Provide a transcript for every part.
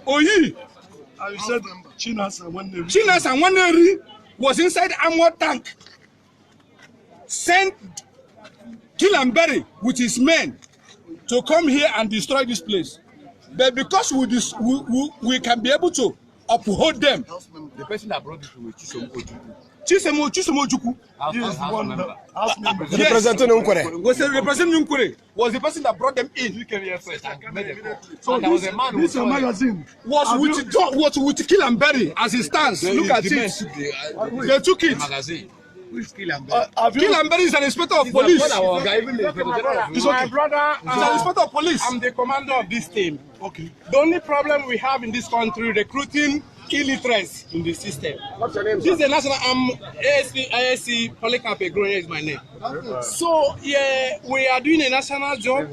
Oyi. I said Chinas and one was inside armor tank. Sent Kilamberi with his men to come here and destroy this place. But because we can be able to uphold them. The person that brought it to Chisomo Juku. The representative was the person that brought them in. You came here first. So there was a man who magazine was with Kilamberi as it stands. Look at it. They took it. Kilamberi is an inspector of police. My brother is an inspector of police. I'm the commander of this team. Okay. The only problem we have in this country, recruiting illiterates in the system. What's your name? This is the national. I'm ASC Polycarp Gronya is my name. So yeah, we are doing a national job.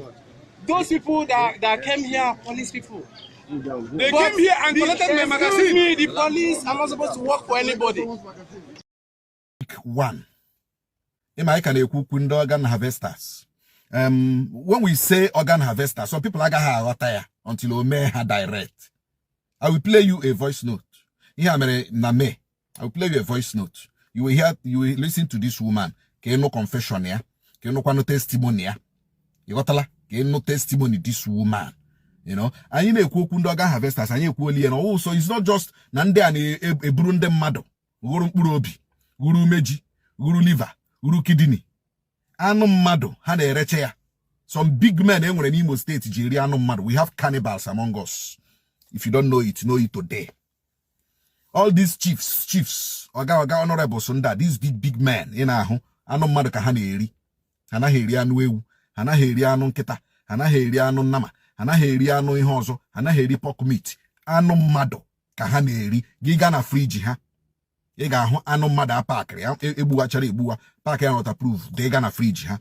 Those people that came here are police people. They came here and collected my magazine. Me, the police are not supposed to work for anybody. One. Organ harvesters. When we say organ harvesters, some people are going until Ome direct. I will play you a voice note. I will play you a voice note. You will listen to this woman. No confession here. No testimony. You got no testimony this woman. You know, and you know organ harvesters and you also it's not just nande and a brunde mado. Guru meji, guru liver, guru kidney. Anu mado, had a recheya. Some big men in Imo State, Jiri anu mado. We have cannibals among us. If you don't know it today. All these chiefs, oga honorable sunda, these big men, anu mado kahane eri. Hana heri anu ewu, hana heri anu nketa, hana heri anu nama, hana heri anu ihozo, hana heri pork meat. Anu mado kahane eri, giga na fridge ha. Ega ho anu mada park ebu actually ebu park not approve they gonna fridge ha.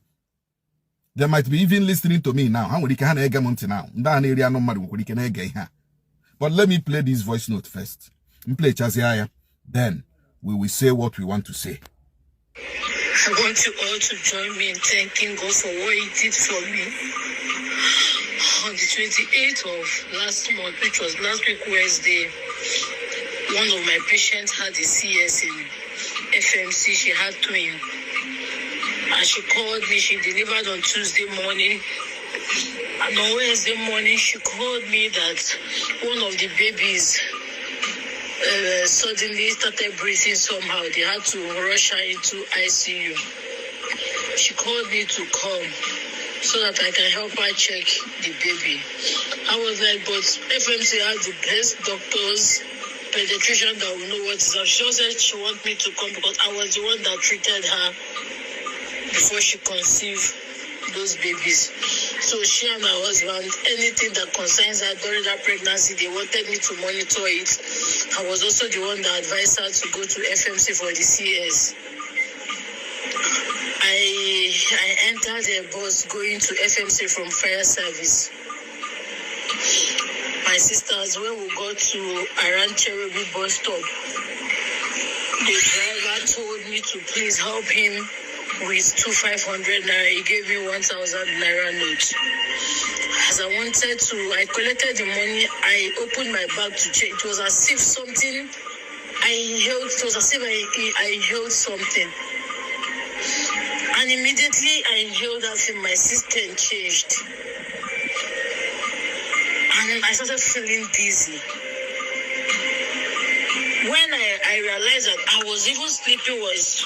They might be even listening to me now. How would can ege monti now? Nda na area no madu ko can ege ha. But let me play this voice note first. Play Chaziaya. Then we will say what we want to say. I want you all to join me in thanking God for what He did for me. On the 28th of last month, which was last week Wednesday, one of my patients had a CS in FMC. She had twin. And she called me. She delivered on Tuesday morning. And on Wednesday morning, she called me that one of the babies suddenly started breathing somehow. They had to rush her into ICU. She called me to come so that I can help her check the baby. I was like, but FMC has the best doctors, pediatrician that will know what is up. She also said she wanted me to come because I was the one that treated her before she conceived those babies. So she and her husband, anything that concerns her during that pregnancy, they wanted me to monitor it. I was also the one that advised her to go to FMC for the CS. I entered the bus going to FMC from fire service. My sisters, when we got to around Cherokee bus stop, the driver told me to please help him with 500 naira. He gave me 1,000 naira note. As I wanted to, I collected the money. I opened my bag to check. It was as if something I held. It was as if I held something. And immediately I inhaled that thing, my system changed. And I started feeling dizzy. When I realized that I was even sleeping was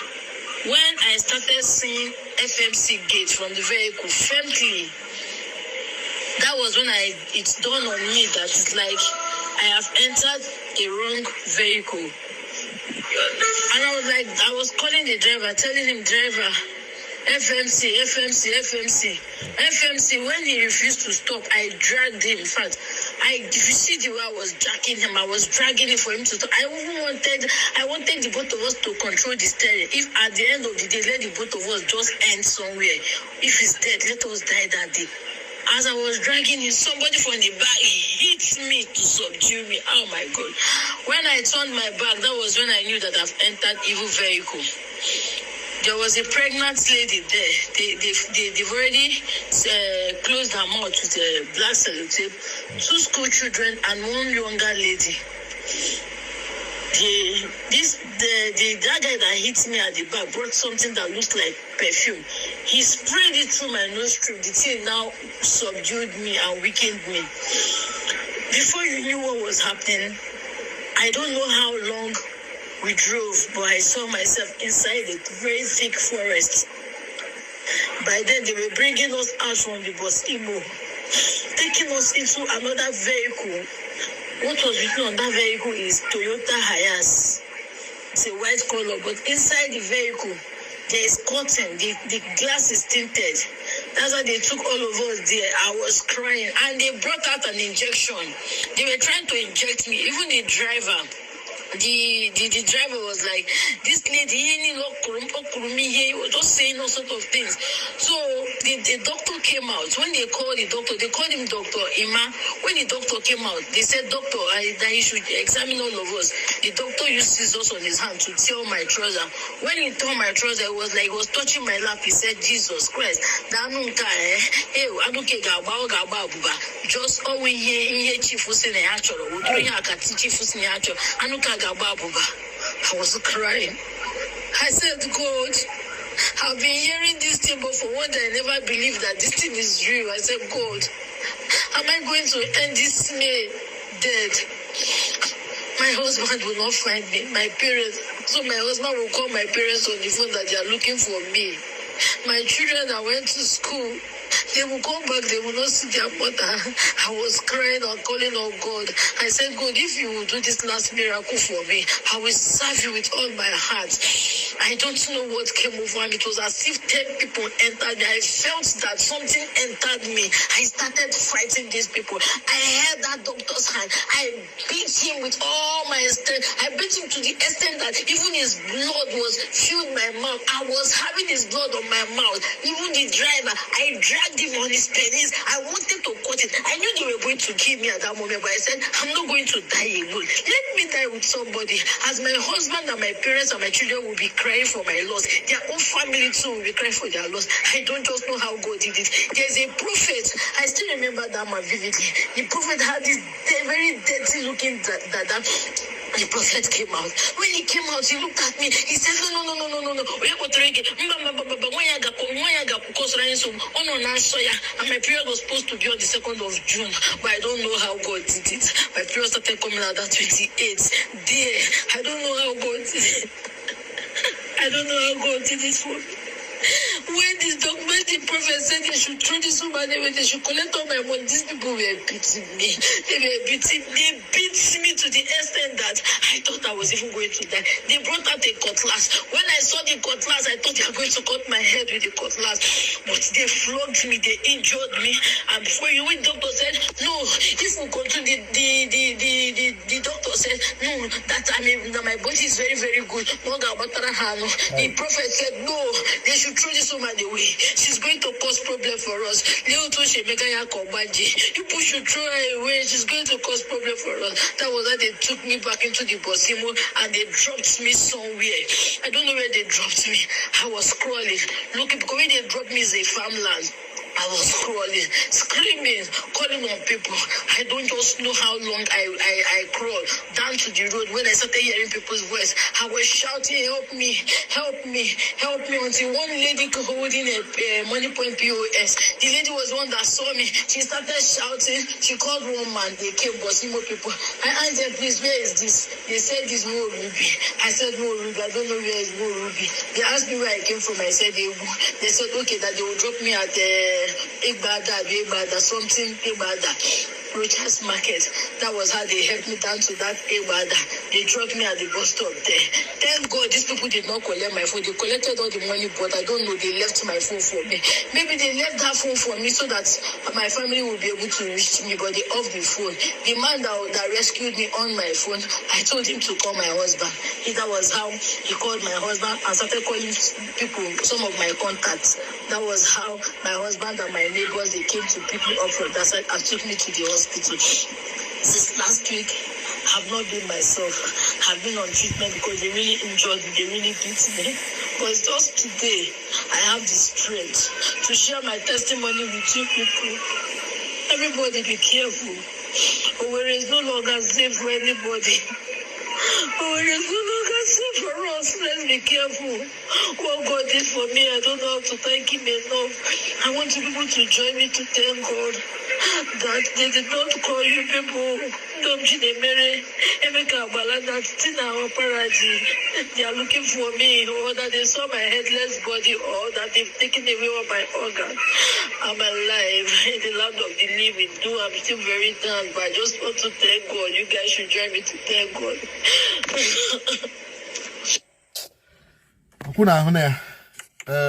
when I started seeing FMC gate from the vehicle faintly. That was when it dawned on me that it's like I have entered a wrong vehicle. And I was calling the driver, telling him, driver, FMC. When he refused to stop, I dragged him. In fact, if you see the way I was dragging him, I was dragging him for him to stop. I wanted the both of us to control the steering. If at the end of the day, let the both of us just end somewhere. If he's dead, let us die that day. As I was dragging him, somebody from the back hit me to subdue me. Oh my God. When I turned my back, that was when I knew that I've entered evil vehicle. there was a pregnant lady there. They've already closed her mouth with a black sellotape. 2 school children and 1 younger lady. That guy that hit me at the back brought something that looked like perfume. He sprayed it through my nostril. The thing now subdued me and weakened me. Before you knew what was happening, I don't know how long we drove, but I saw myself inside a very thick forest. By then, they were bringing us out from the bus, taking us into another vehicle. What was written on that vehicle is Toyota Hiace. It's a white color, but inside the vehicle, there is curtain. The glass is tinted. That's why they took all of us there. I was crying. And they brought out an injection. They were trying to inject me. Even the driver. The driver was like, this lady, he was just saying all sorts of things. So the doctor came out. When they called the doctor, they called him Dr. Ima. When the doctor came out, they said, doctor, that he should examine all of us. The doctor used scissors on his hand to tear my trouser. When he tore my trouser, it was like he was touching my lap. He said, Jesus Christ, just all we hear chief was in the actual. I was crying. I said, God, I've been hearing this thing, but for one day I never believed that this thing is real. I said, God, am I going to end this May dead? My husband will not find me. My parents, so my husband will call my parents on the phone that they are looking for me. My children that went to school, they will come back, they will not see their mother. I was crying and calling on God. I said, God, if you will do this last miracle for me, I will serve you with all my heart. I don't know what came over me. It was as if 10 people entered me. I felt that something entered me. I started fighting these people. I held that doctor's hand. I beat him with all my strength. I beat him to the extent that even his blood was filled my mouth. I was having his blood on my mouth. Even the driver, I dragged him on his penis. I wanted to cut it. I knew they were going to kill me at that moment, but I said, I'm not going to die alone. Let me die with somebody. As my husband and my parents and my children will be crying for my loss, their own family too will be crying for their loss. I don't just know how God did it. There's a prophet. I still remember that man vividly. The prophet had this very dirty looking dada. The prophet came out. When he came out, he looked at me. He said, no. And my period was supposed to be on the 2nd of June, but I don't know how God did it. My period started coming out at 28th. Dear, I don't know how God did it. I don't know how God did it for me. When the prophet said they should throw this woman away, they should collect all my money, these people were beating me. They beat me to the extent that I thought I was even going to die. They brought out a cutlass. When I saw the cutlass, I thought they were going to cut my head with the cutlass. But they flogged me, they injured me. And before you went, the doctor said, no, if we continue, the doctor said, no, that my body is very, very good. The prophet said, no, they should throw this woman away. She's going to cause problem for us. You should throw her away. She's going to cause problem for us. That was how they took me back into the Bosimo and they dropped me somewhere. I don't know where they dropped me. I was crawling. Look, because where they dropped me is a farmland. I was crawling, screaming, calling on people. I don't just know how long I crawled down to the road. When I started hearing people's voice, I was shouting, help me, help me, help me, until one lady holding a money point POS. The lady was one that saw me. She started shouting. She called one man. They came, but see more people. I asked them, please, where is this? They said, this Mo Ruby. I said, Mo Ruby. I don't know where is Mo Ruby. They asked me where I came from. I said, they said, okay, that they will drop me at something Rochas Market. That was how they helped me down to that Ebada. They dropped me at the bus stop there. Thank God these people did not collect my phone. They collected all the money, but I don't know, they left my phone for me. Maybe they left that phone for me so that my family will be able to reach me, but they off the phone. The man that rescued me on my phone, I told him to call my husband. That was how he called my husband and started calling people, some of my contacts. That was how my husband and my neighbors, they came to pick me up from that side and took me to the hospital. Since last week, have not been myself. I've been on treatment because they really injured me, they really beat me. But it's just today I have the strength to share my testimony with you people. Everybody be careful. Where is no longer safe for anybody. Where is no longer safe for us. Let's be careful. What God did for me, I don't know how to thank him enough. I want you people to join me to thank God that they did not call you people. They are looking for me, or that they saw my headless body, or that they've taken away all my organ. I'm alive in the land of the living. Though I'm still very down, but I just want to thank God. You guys should join me to thank God.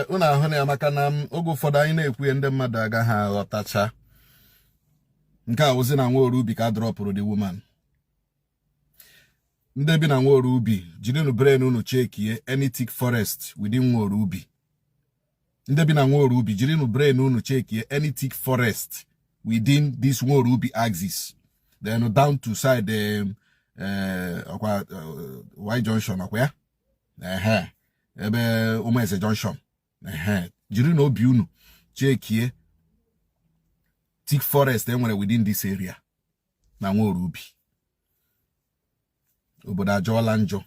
Una ahụ maka na oge ụfọdụ anyị na-ekwu ndị mmadụ agaghị aghọtacha. Nke a ozi na Nwaoru Ubi ka drọpụrụ the woman. Ndị bi na Nwaoru Ubi, jirinu brain unu chekie any thick forest within Nwaoru Ubi. Ndị bi na Nwaoru Ubi, jirinu brain unu chekie any thick forest within this Nwaoru Ubi axis. Then down to side Y Junction akwa ya. Ebe Obinze Junction. Jirinu obi unu chekie thick forest enwere within this area na Nwaoru Ubi. Obodo ajọọla njọ.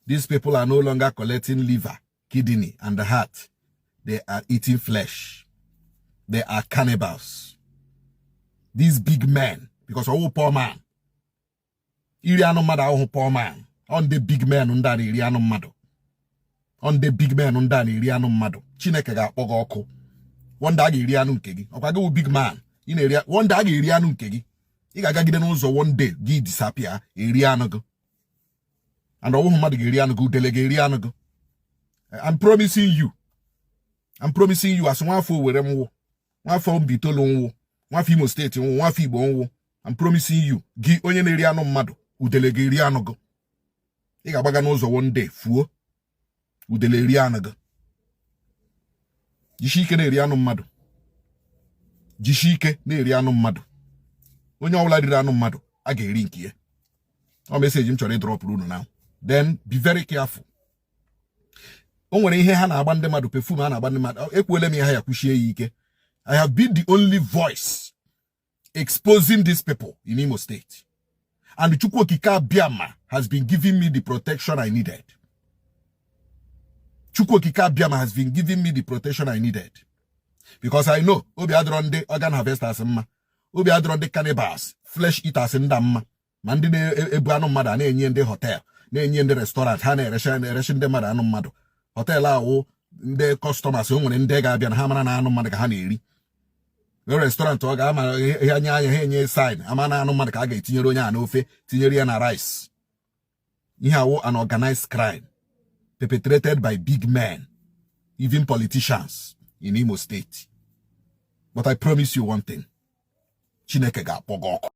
These people are no longer collecting liver, kidney, and the heart. They are eating flesh. They are cannibals. These big men, because of poor man. Iri anụ mmadụ ahụ poor man. On the big men undani iri anụ mmadụ. On the big men undani iri anụ mmadụ. Chineke ga-akpọ gị ọkụ. Wanda aga iri anụ nke gị. Ọkwa gị big man. Wanda aga iri anụ nke gị. Ị ga-agagide n'ụzọ one day gị disappear iri anụ gị. And I'm promising you as one for where one from Bitolon, one Fimo State, one Fibo. I'm promising you, gi onye Riano Mado, udelege Rianogo. Igabaganozo one day, fool, udele Rianago. Jishike ne Riano Mado. Jishike ne Riano Mado. Onye ola Riano Mado, age rinkie. I'll message him to drop Bruno now. Then be very careful. I have been the only voice exposing these people in Imo State. And Chukwu Okike Abiama has been giving me the protection I needed. Chukwu Okike Abiama has been giving me the protection I needed. Because I know Obi Adronde organ harvesters, Obi Adronde cannibals, flesh eaters in Damma, Mandine Ebuano Mada, in the hotel. In the restaurant, Hane, Reshin de Marano Mado, Hotel Lao, the customers who in Degabian Hamana no Madagani. The restaurant to Agama, Hanya sign, Amana no Madagate, Tineronia, Nofe, Tineriana rice. Ihawo an organized crime perpetrated by big men, even politicians in Imo State. But I promise you one thing. Chineke ga pogoko.